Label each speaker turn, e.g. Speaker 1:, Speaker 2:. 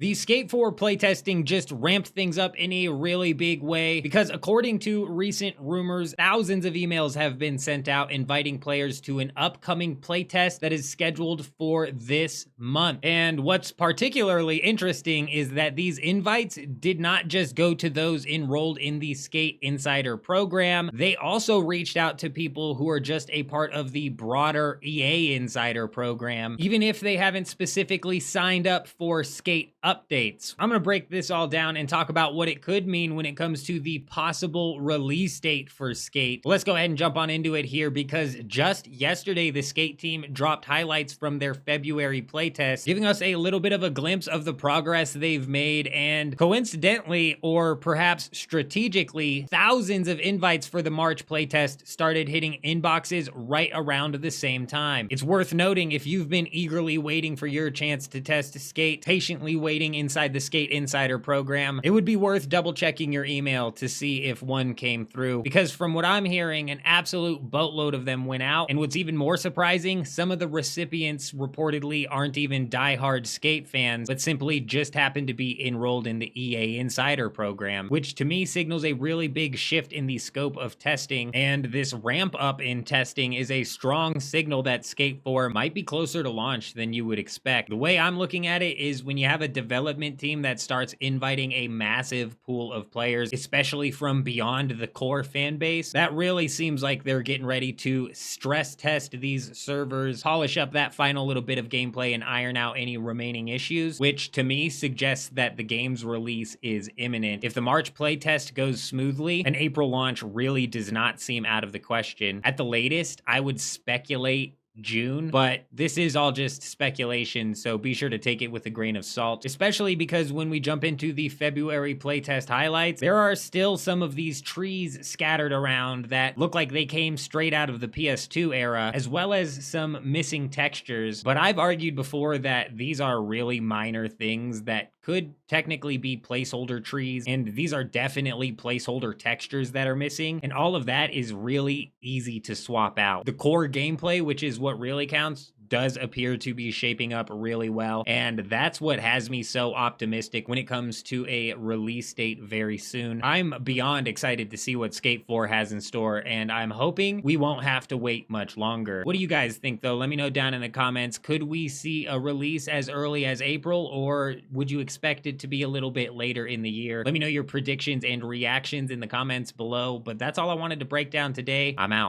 Speaker 1: The Skate 4 playtesting just ramped things up in a really big way because according to recent rumors, thousands of emails have been sent out inviting players to an upcoming playtest that is scheduled for this month. And what's particularly interesting is that these invites did not just go to those enrolled in the Skate Insider program. They also reached out to people who are just a part of the broader EA Insider program, even if they haven't specifically signed up for Skate updates. I'm gonna break this all down and talk about what it could mean when it comes to the possible release date for Skate. Let's go ahead and jump on into it here because just yesterday, the Skate team dropped highlights from their February playtest, giving us a little bit of a glimpse of the progress they've made, and coincidentally, or perhaps strategically, thousands of invites for the March playtest started hitting inboxes right around the same time. It's worth noting, if you've been eagerly waiting for your chance to test Skate, patiently waiting inside the Skate Insider program, it would be worth double checking your email to see if one came through, because from what I'm hearing, an absolute boatload of them went out. And what's even more surprising, some of the recipients reportedly aren't even diehard Skate fans, but simply just happen to be enrolled in the EA Insider program, which to me signals a really big shift in the scope of testing. And this ramp up in testing is a strong signal that Skate 4 might be closer to launch than you would expect. The way I'm looking at it is when you have a development team that starts inviting a massive pool of players, especially from beyond the core fan base, that really seems like they're getting ready to stress test these servers, polish up that final little bit of gameplay, and iron out any remaining issues, which to me suggests that the game's release is imminent. If the March playtest goes smoothly, an April launch really does not seem out of the question. At the latest, I would speculate June, but this is all just speculation, so be sure to take it with a grain of salt, especially because when we jump into the February playtest highlights, there are still some of these trees scattered around that look like they came straight out of the PS2 era, as well as some missing textures. But I've argued before that these are really minor things that could technically be placeholder trees, and these are definitely placeholder textures that are missing, and all of that is really easy to swap out. The core gameplay, which is what really counts, does appear to be shaping up really well, and that's what has me so optimistic when it comes to a release date very soon. I'm beyond excited to see what Skate 4 has in store, and I'm hoping we won't have to wait much longer. What do you guys think though? Let me know down in the comments. Could we see a release as early as April, or would you expect it to be a little bit later in the year? Let me know your predictions and reactions in the comments below, but that's all I wanted to break down today. I'm out.